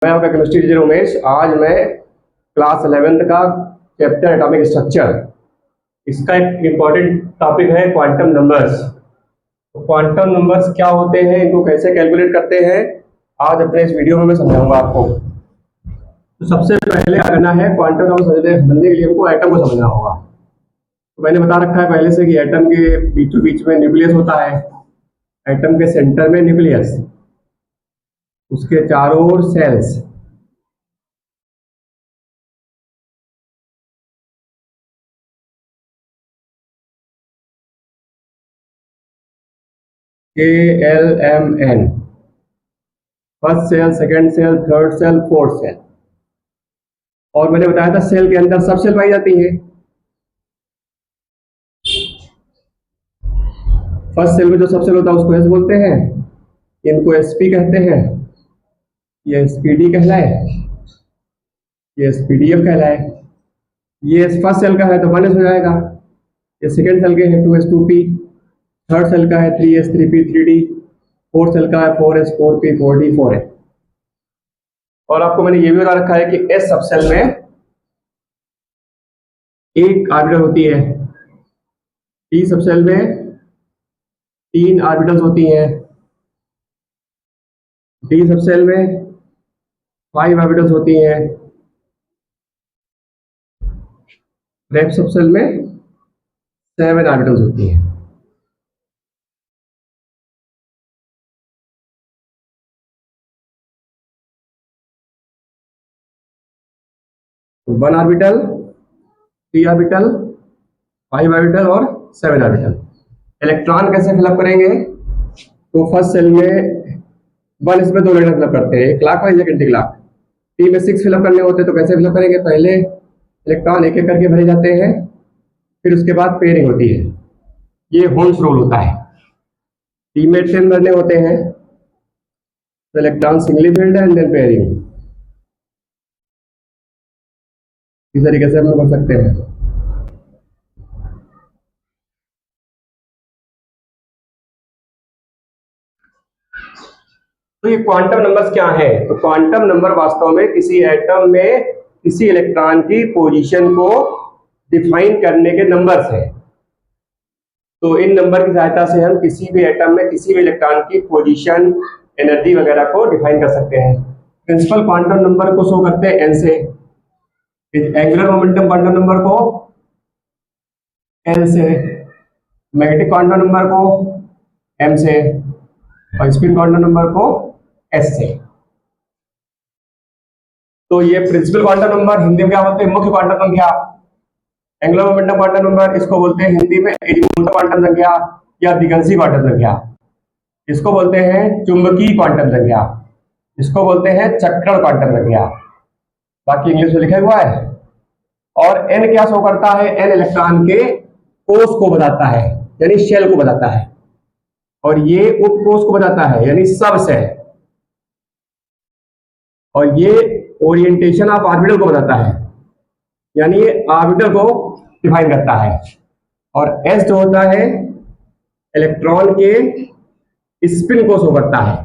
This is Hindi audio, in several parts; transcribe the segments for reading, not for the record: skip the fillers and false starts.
मैं आपका केमिस्ट्री टीचर उमेश। आज मैं क्लास 11th का चैप्टर एटॉमिक स्ट्रक्चर, इसका एक इम्पॉर्टेंट टॉपिक है क्वांटम नंबर्स। तो क्वांटम नंबर्स क्या होते हैं, इनको कैसे कैलकुलेट करते हैं, आज अपने इस वीडियो में मैं समझाऊंगा आपको। तो सबसे पहले क्या करना है, क्वांटम नंबर समझने के लिए हमको एटम को समझना होगा। तो मैंने बता रखा है पहले से कि एटम के बीचों बीच में न्यूक्लियस होता है। एटम के सेंटर में न्यूक्लियस, उसके चारों ओर shells, KLMN, first shell, second shell, third shell, fourth shell. और मैंने बताया था सेल के अंदर सब सेल पाई जाती हैं। फर्स्ट सेल में जो सब सेल होता है उसको एस बोलते हैं, इनको एसपी कहते हैं, ये एसपीडी कहलाए, ये एसपीडीएफ कहलाए। ये फर्स्ट सेल का है तो 1s हो जाएगा, ये सेकंड सेल के है 2s 2p, थर्ड सेल का है 3s 3p 3d, fourth cell का है 4s 4p 4d 4a। और आपको मैंने ये भी बता रखा है कि एस सब सेल में एक ऑर्बिटल होती है, टी सब सेल में 3 ऑर्बिटल्स होती हैं, डी सब सेल में 5 ऑर्बिटल्स होती हैं, रेप सब सेल में 7 ऑर्बिटल्स होती हैं। तो 1 ऑर्बिटल, 3 ऑर्बिटल, 5 ऑर्बिटल और 7 ऑर्बिटल। इलेक्ट्रॉन कैसे फिलअप करेंगे, तो फर्स्ट सेल में 1 इसमें 2 इलेक्ट्रॉन फिलअप करते हैं, एक क्लॉकवाइज एक एंटी क्लॉक। टी में 6 फिलअप करने होते हैं, तो कैसे फिलअप करेंगे, पहले इलेक्ट्रॉन एक एक करके भरे जाते हैं, फिर उसके बाद पेयरिंग होती है। ये होल्स रूल होता है। टी में 10 भरने होते हैं, तो इलेक्ट्रॉन सिंगली फिल्ड है एंड देन पेयरिंग। इस तरीके से हम लोग कर सकते हैं। तो ये क्वांटम नंबर्स क्या हैं, तो क्वांटम नंबर वास्तव में किसी एटम में किसी इलेक्ट्रॉन की पोजीशन को डिफाइन करने के नंबर्स हैं। तो इन नंबर की सहायता से हम किसी भी एटम में किसी भी इलेक्ट्रॉन की पोजीशन, एनर्जी वगैरह को डिफाइन कर सकते हैं। प्रिंसिपल क्वांटम नंबर को शो करते हैं एन से, एंगुलर मोमेंटम क्वांटम नंबर को एल से, मैग्नेटिक क्वांटम नंबर को एम से, और स्पिन क्वांटम नंबर को एस से। तो ये प्रिंसिपल क्वांटम नंबर हिंदी में क्या बोलते हैं, मुख्य क्वांटम संख्या। एंगुलर मोमेंटम क्वांटम नंबर, इसको बोलते हैं हिंदी में एजीमुथ क्वांटम संख्या या दिगंशी क्वांटम संख्या। इसको बोलते हैं चुंबकीय क्वांटम संख्या, इसको बोलते हैं चक्रण क्वांटम संख्या। बाकी इंग्लिश में लिखा हुआ है। और एन क्या शो करता है, एन इलेक्ट्रॉन के कोष को बताता है, यानी शेल को बताता है, और ये उपकोष को बताता है, यानी सब सेल, और ये ओरिएंटेशन ऑफ ऑर्बिटल को बताता है, यानी ये ऑर्बिटल को डिफाइन करता है। और एस जो होता है इलेक्ट्रॉन के स्पिन को शो करता है।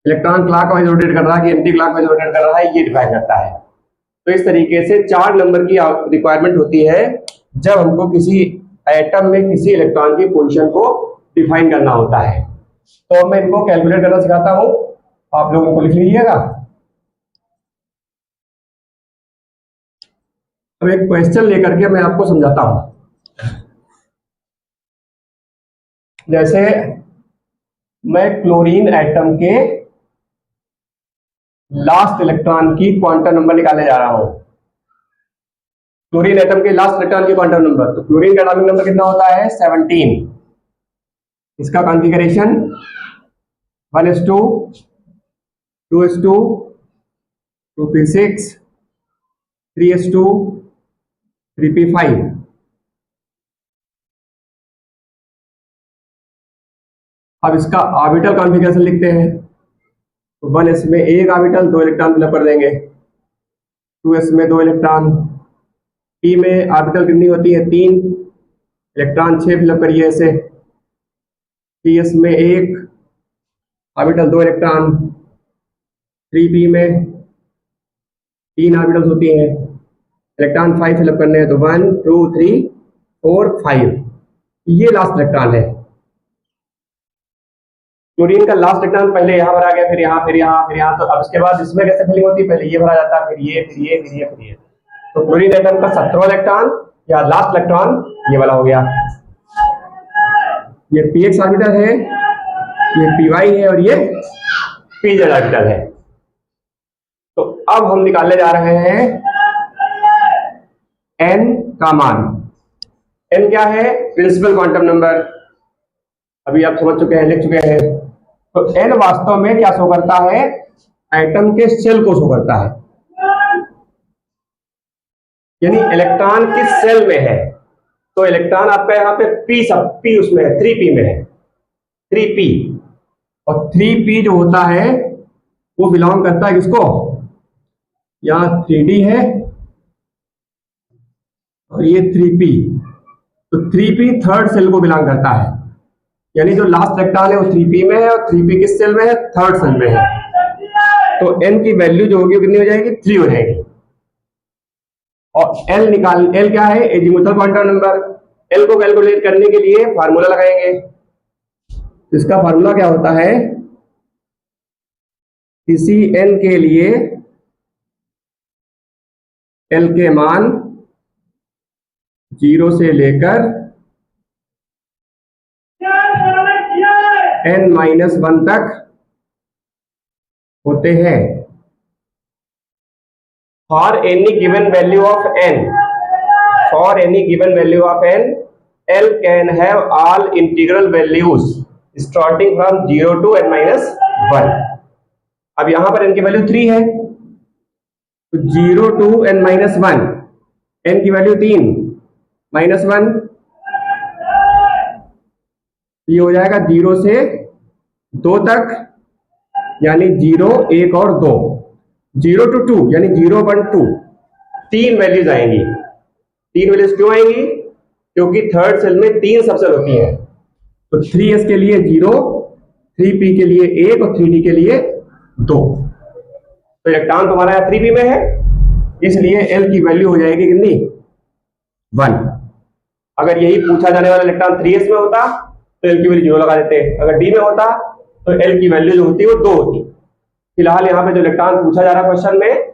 इलेक्ट्रॉन क्लॉकवाइज रोटेट कर रहा है कि एंटी क्लॉकवाइज रोटेट कर रहा है, ये डिफाइन करता है। तो इस तरीके से 4 नंबर की रिक्वायरमेंट होती है जब हमको किसी एटम में किसी इलेक्ट्रॉन की पोजीशन को डिफाइन करना होता है। तो मैं इनको कैलकुलेट करना सिखाता हूं, आप लोग इनको लिख लीजिएगा। अब एक क्वेश्चन लेकर के मैं आपको समझाता हूं। जैसे मैं क्लोरीन एटम के लास्ट इलेक्ट्रॉन की क्वांटम नंबर निकालने जा रहा हूं। क्लोरीन एटम के लास्ट इलेक्ट्रॉन की क्वांटम नंबर, तो क्लोरीन का एटॉमिक नंबर कितना होता है 17। इसका configuration 1s2 2s2 2p6 3s2 3p5। अब इसका ऑर्बिटल कॉन्फ़िगरेशन लिखते हैं। तो 1s में एक ऑर्बिटल, 2 इलेक्ट्रॉन फिलअप कर देंगे, 2s में 2 इलेक्ट्रॉन, p में ऑर्बिटल कितनी होती है 3 इलेक्ट्रॉन, 6 फिलअप करिए ऐसे, ps में एक ऑर्बिटल 2 इलेक्ट्रॉन, 3p में 3 ऑर्बिटल्स होती हैं, इलेक्ट्रॉन 5 फिलअप करने हैं, तो 1 2 3 4 5, ये लास्ट इलेक्ट्रॉन है। क्लोरीन का लास्ट इलेक्ट्रॉन पहले यहाँ भरा गया, फिर यहाँ, फिर यहाँ, फिर यहाँ, तो अब इसके बाद इसमें कैसे फिलिंग होती है, पहले ये भरा जाता है, फिर ये, फिर ये, फिर ये, फिर ये। तो क्लोरीन एटम का 17वां इलेक्ट्रॉन या लास्ट इलेक्ट्रॉन ये वाला हो गया। ये px ऑर्बिटल है, ये py है और ये pz ऑर्बिटल है। तो अब हम निकालने जा रहे हैं n का मान। n क्या है? प्रिंसिपल क्वांटम नंबर, अभी आप समझ चुके हैं, लिख चुके हैं। तो n वास्तव में क्या शो करता है? एटम के शेल को शो करता है, यानी इलेक्ट्रॉन किस सेल में है। तो इलेक्ट्रॉन आपका यहाँ पे p उसमें है, 3p में है, 3p। और 3p जो होता है वो बिलोंग करता है किसको? यहाँ 3d है और ये 3p, तो 3p थर्ड सेल को बिलोंग करता है, यानी जो लास्ट इलेक्ट्रॉन है वो 3p में है और 3p किस सेल में है? थर्ड सेल में है। तो n की वैल्यू जो होगी कितनी हो जाएगी? 3 हो जाएगी। और l क्या है? Azimuthal quantum number. l को कैलकुलेट करने के लिए फार्मूला लगाएंगे। इसका फार्मूला क्या होता है? किसी n के लिए l के मान 0 से लेकर n-1 तक होते हैं। For any given value of n, L can have all integral values starting from 0 to n-1। अब यहां पर n की वैल्यू 3 है, तो 0 to n-1, n की वैल्यू 3 -1, ये हो जाएगा 0 से 2 तक, यानी 0 1 और 2, 0 to 2 यानी 0 1 2, 3 वैल्यूज आएंगी। 3 वैल्यूज क्यों आएंगी? क्योंकि थर्ड सेल में 3 सबसेल होती हैं। तो 3s के लिए 0, 3p के लिए 1 और 3d के लिए 2। तो इलेक्ट्रॉन तुम्हारा यहाँ 3p में है, इसलिए l की वैल्यू हो जाएगी कितनी? 1। अगर यही पूछा जाने वाला इलेक्ट्रॉन 3s में होता तो l की वैल्यू 0 लगा देते। अगर d में होता तो l की वैल्यू जो होती वो 2 होती। फिलहाल यहाँ पे जो इलेक्ट्रॉन पूछा जा रहा है क्वेश्चन में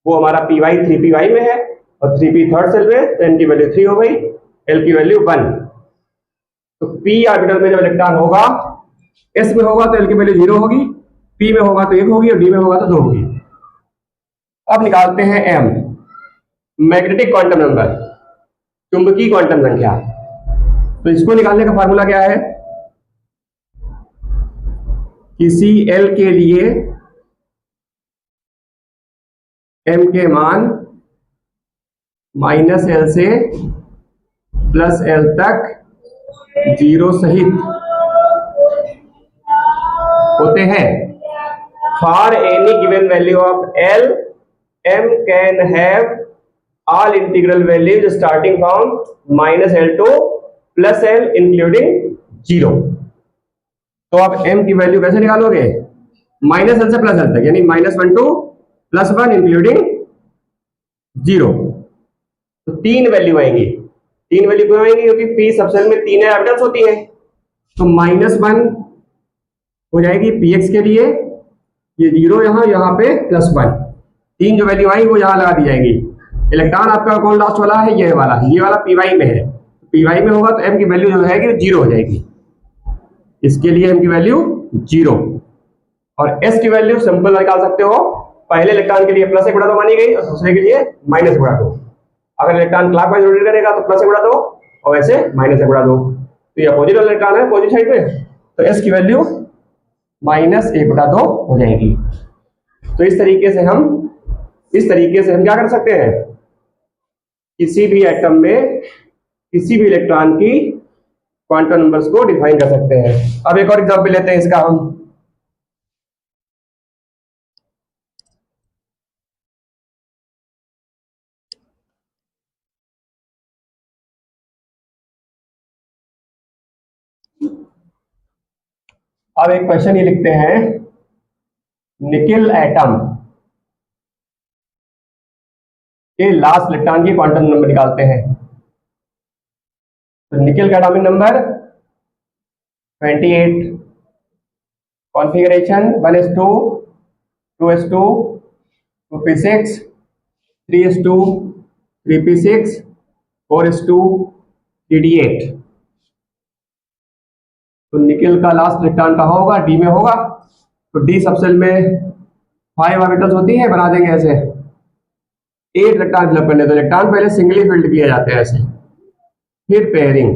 वो हमारा py 3py में है और 3p थर्ड सेल में, तो n की वैल्यू 3 हो गई, l की वैल्यू 1। तो p ऑर्बिटल में जब इलेक्ट्रॉन होगा, s में होगा तो l की वैल्यू 0 होगी, p में होगा तो 1 होगी और d में होगा तो 2 होगी। अब निकालते हैं m, मैग्नेटिक क्वांटम नंबर, चुंबकीय क्वांटम संख्या। तो इसको निकालने का फार्मूला क्या है? किसी l के लिए m के मान -l से +l तक 0 सहित होते हैं। For any given value of l, m can have all integral values starting from -l to +l including 0। तो आप m की वैल्यू कैसे निकालोगे? -l से +l तक, यानी -1 to +1 इंक्लूडिंग 0। तो 3 वैल्यू आएंगी। 3 वैल्यू क्यों आएंगी? क्योंकि p सबसेल में 3 ऑर्बिटल्स होती हैं। तो -1 हो जाएगी px के लिए, ये 0 यहाँ पे +1, 3 जो वैल्यू आई वो यहाँ लगा दी जाएगी। इलेक्ट्रॉन आपका कौन लास्ट वाला है? ये वाला py में है। py में होगा तो m की वैल्यू जो है 0 हो जाएगी। इसके लिए m की वैल्यू 0 और s की वैल्यू सिंपल निकाल सकते हो। पहले इलेक्ट्रॉन के लिए +1 × 2 मानी गई और दूसरे के लिए -1 × 2। अगर इलेक्ट्रॉन क्लॉकवाइज रोटेट करेगा तो +1 × 2 और वैसे -1 × 2। तो ये अपोजिट वाला इलेक्ट्रॉन है पॉजिटिव साइड में, तो s की वैल्यू -1 × 2 हो जाएगी। तो इस तरीके से हम क्या कर सकते हैं? किसी भी एटम में किसी भी इलेक्ट्रॉन की क्वांटम नंबर्स को डिफाइन कर सकते हैं। अब एक और एग्जांपल लेते हैं इसका हम। अब एक क्वेश्चन ये लिखते हैं, निकिल एटम के लास्ट इलेक्ट्रॉन की क्वांटम नंबर निकालते हैं। तो निकिल का atomic number 28, configuration 1s2 2s2 2p6 3s2 3p6 4s2 3d8। तो निकिल का लास्ट इलेक्ट्रॉन कहाँ होगा? डी में होगा। तो डी सबसेल में 5 ऑर्बिटल्स होती है, बना देंगे ऐसे 8 इलेक्ट्रॉन फिलअप करने। तो इलेक्ट्रॉन पहले सिंगली फिल्ड किए जाते हैं ऐसे, फिर पेयरिंग,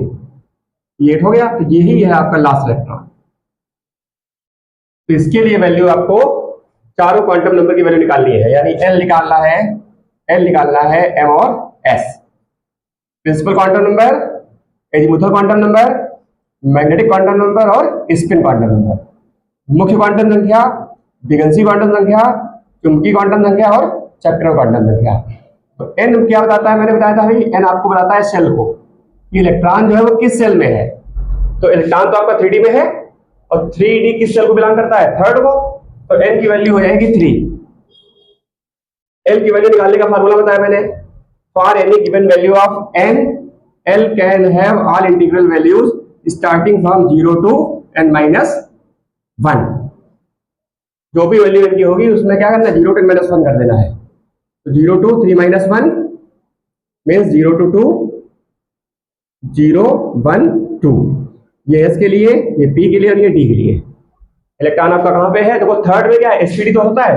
ये 8 हो गया। तो यही है आपका लास्ट इलेक्ट्रॉन। तो इसके लिए वैल्यू आपको चारों क्वांटम नंबर की वैल्यू निकालनी है, यानी एल निकालना है, एम और S. Principal quantum number, azimuthal quantum number, magnetic quantum number और स्पिन क्वांटम नंबर। मुख्य क्वांटम संख्या, दिगंशी क्वांटम संख्या, चुंबकीय क्वांटम संख्या और चक्र क्वांटम संख्या। तो एन क्या बताता है? मैंने बताया था भाई, एन आपको बताता है सेल को, कि इलेक्ट्रॉन जो है वो किस सेल में है। तो इलेक्ट्रॉन तो आपका 3D में है, और 3D किस सेल को बिलोंग करता है? थर्ड को। तो एन की वैल्यू हो जाएगी 3। एल की वैल्यू निकालने का फार्मूला बताया मैंने, for any given value of N, L can have all integral values starting from 0 to n-1। जो भी वैल्यू इनकी होगी उसमें क्या करना है? 0 to n-1 कर देना है। तो 0 to 3-1 मीन्स 0 to 2 0 1 2। ये एस के लिए, ये पी के लिए और ये डी के लिए। इलेक्ट्रॉन आपका कहां पे है? देखो थर्ड में क्या है? एसपीडी तो होता है,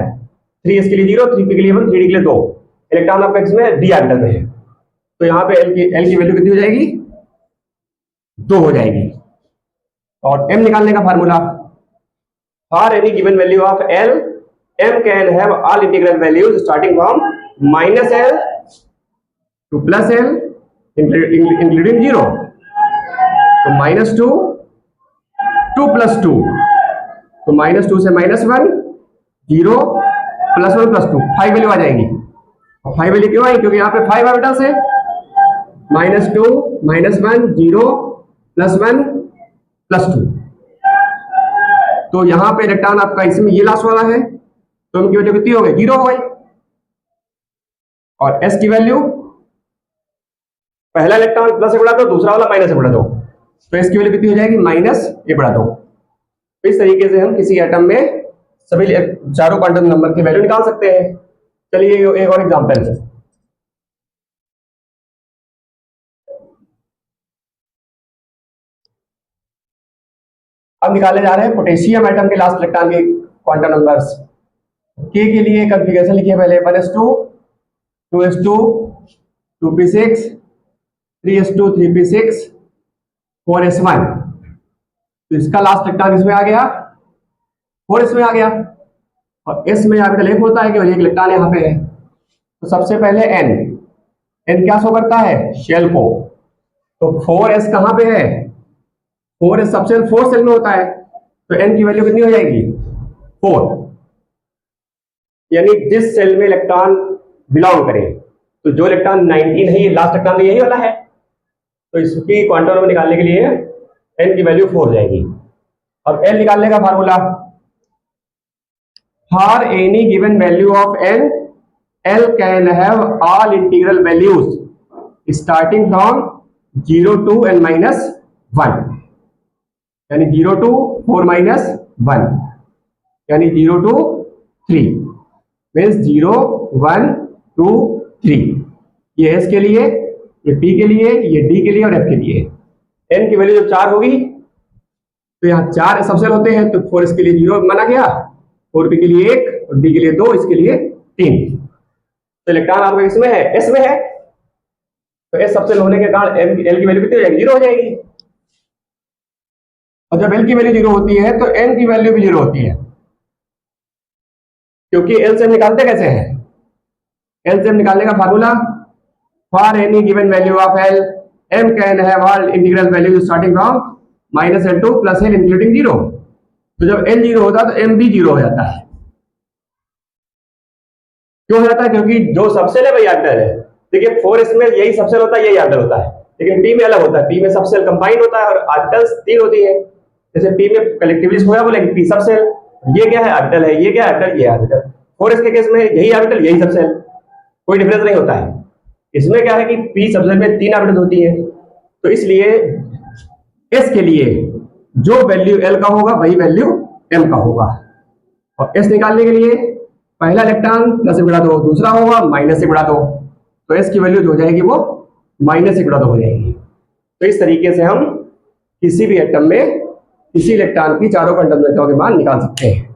3s के लिए 0, 3p के लिए 1, 3d के लिए 2। इलेक्ट्रॉन आपका इसमें डी ऑर्बिटल में है। तो यहाँ पे एल की वैल्यू कितनी हो जाएगी? 2 हो जाएगी। और एम निकालने का formula, for any given value of L, M can have all integral values starting from -l to +l including 0। तो -2 2 + 2, तो -2 से -1 0 +1 +2 5 वैल्यू आ जाएगी। और 5 वैल्यू क्यों आई? क्योंकि यहाँ पे 5 ऑर्बिटल्स है। -2 -1 0 +1 +2। तो यहाँ पे इलेक्ट्रॉन आपका इसमें ये लास्ट वाला है, तो उनकी वैल्यू कितनी हो गई? 0 हो गई। और एस की वैल्यू, पहला इलेक्ट्रॉन प्लस से बढ़ा दो, दूसरा वाला माइनस से बढ़ा दो, तो इसकी वैल्यू कितनी हो जाएगी? -a/2। तो इस तरीके से हम किसी एटम में सभी चारों क्वांटम नंबर की वैल्यू निकाल सकते हैं। चलिए एक और एग्जांपल है। अब निकाले जा रहे हैं पोटेशियम एटम के लास्ट इलेक्ट्रॉन के क्वांटम नंबर्स। के लिए कॉन्फ़िगरेशन लिखिए पहले, 1s2 2s2 2p6 3s2 3p6 4s1। तो इसका लास्ट इलेक्ट्रॉन इसमें आ गया, 4 इसमें आ गया। और एस में ऑर्बिटल 1 होता है, केवल एक इलेक्ट्रॉन यहाँ पे है। तो सबसे पहले एन क्या शो करता है? शेल को। तो 4s कहां पे है? 4s सबसे 4 सेल में होता है। तो एन की वैल्यू कितनी हो जाएगी? 4। यानी जिस सेल में इलेक्ट्रॉन बिलोंग करे, तो जो इलेक्ट्रॉन 19 है, ये लास्ट इलेक्ट्रॉन तो यही वाला है। तो इसकी क्वांटम नंबर निकालने के लिए एन की वैल्यू 4 हो जाएगी। अब एल निकालने का formula, for any given value of N, L can have all integral values starting from 0 to n-1, यानी 0 to 4 - 1, यानी 0 to 3 मीन्स 0 1 2 3। ये एस के लिए, ये पी के लिए, ये डी के लिए और एफ के लिए। एन की वैल्यू जब 4 होगी, तो यहाँ 4 सबसेल होते हैं, तो 4 इसके लिए 0 माना गया, 4p के लिए 1 और डी के लिए 2, इसके लिए 3। तो इलेक्ट्रॉन आपको इसमें है, एस में है, तो एस सबसेल होने के कारण एल की वैल्यू कितनी हो जाएगी? 0 हो जाएगी। और जब एल की वैल्यू 0 होती है, तो एन की वैल्यू भी 0 होती है, क्योंकि एल से हम निकालते कैसे हैं? एल से हम निकालने का formula, for any given value of L, M can have all integral values starting from -l to +l including 0। तो जब एल 0 होता है, तो एम भी 0 हो जाता है। क्यों हो जाता है? क्योंकि जो सबसेल है वही ऑर्बिटल है। देखिए 4s में यही सबसेल होता है, यही ऑर्बिटल होता है, लेकिन p में अलग होता है। p में सबसेल कंबाइंड होता है और ऑर्बिटल्स 3 होती है। जैसे p में कलेक्टिवली होया बोलेंगे p सबसेल, ये क्या है, ऑर्बिटल है, ये क्या है, ऑर्बिटल, ये ऑर्बिटल। 4s के केस में यही ऑर्बिटल यही सबसेल, कोई डिफरेंस नहीं होता है। इसमें क्या है कि p सबसेल में 3 ऑर्बिटल होती है, तो इसलिए s के लिए जो वैल्यू l का होगा वही वैल्यू m का होगा। और s निकालने के लिए पहला इलेक्ट्रॉन प्लस से गुणा दो, दूसरा होगा माइनस से गुणा दो, तो s की वैल्यू जो हो जाएगी वो माइनस से गुणा दो हो जाएगी। तो इस तरीके से हम किसी भी एटम में किसी इलेक्ट्रॉन की चारों क्वांटम संख्याओं के मान निकाल सकते हैं।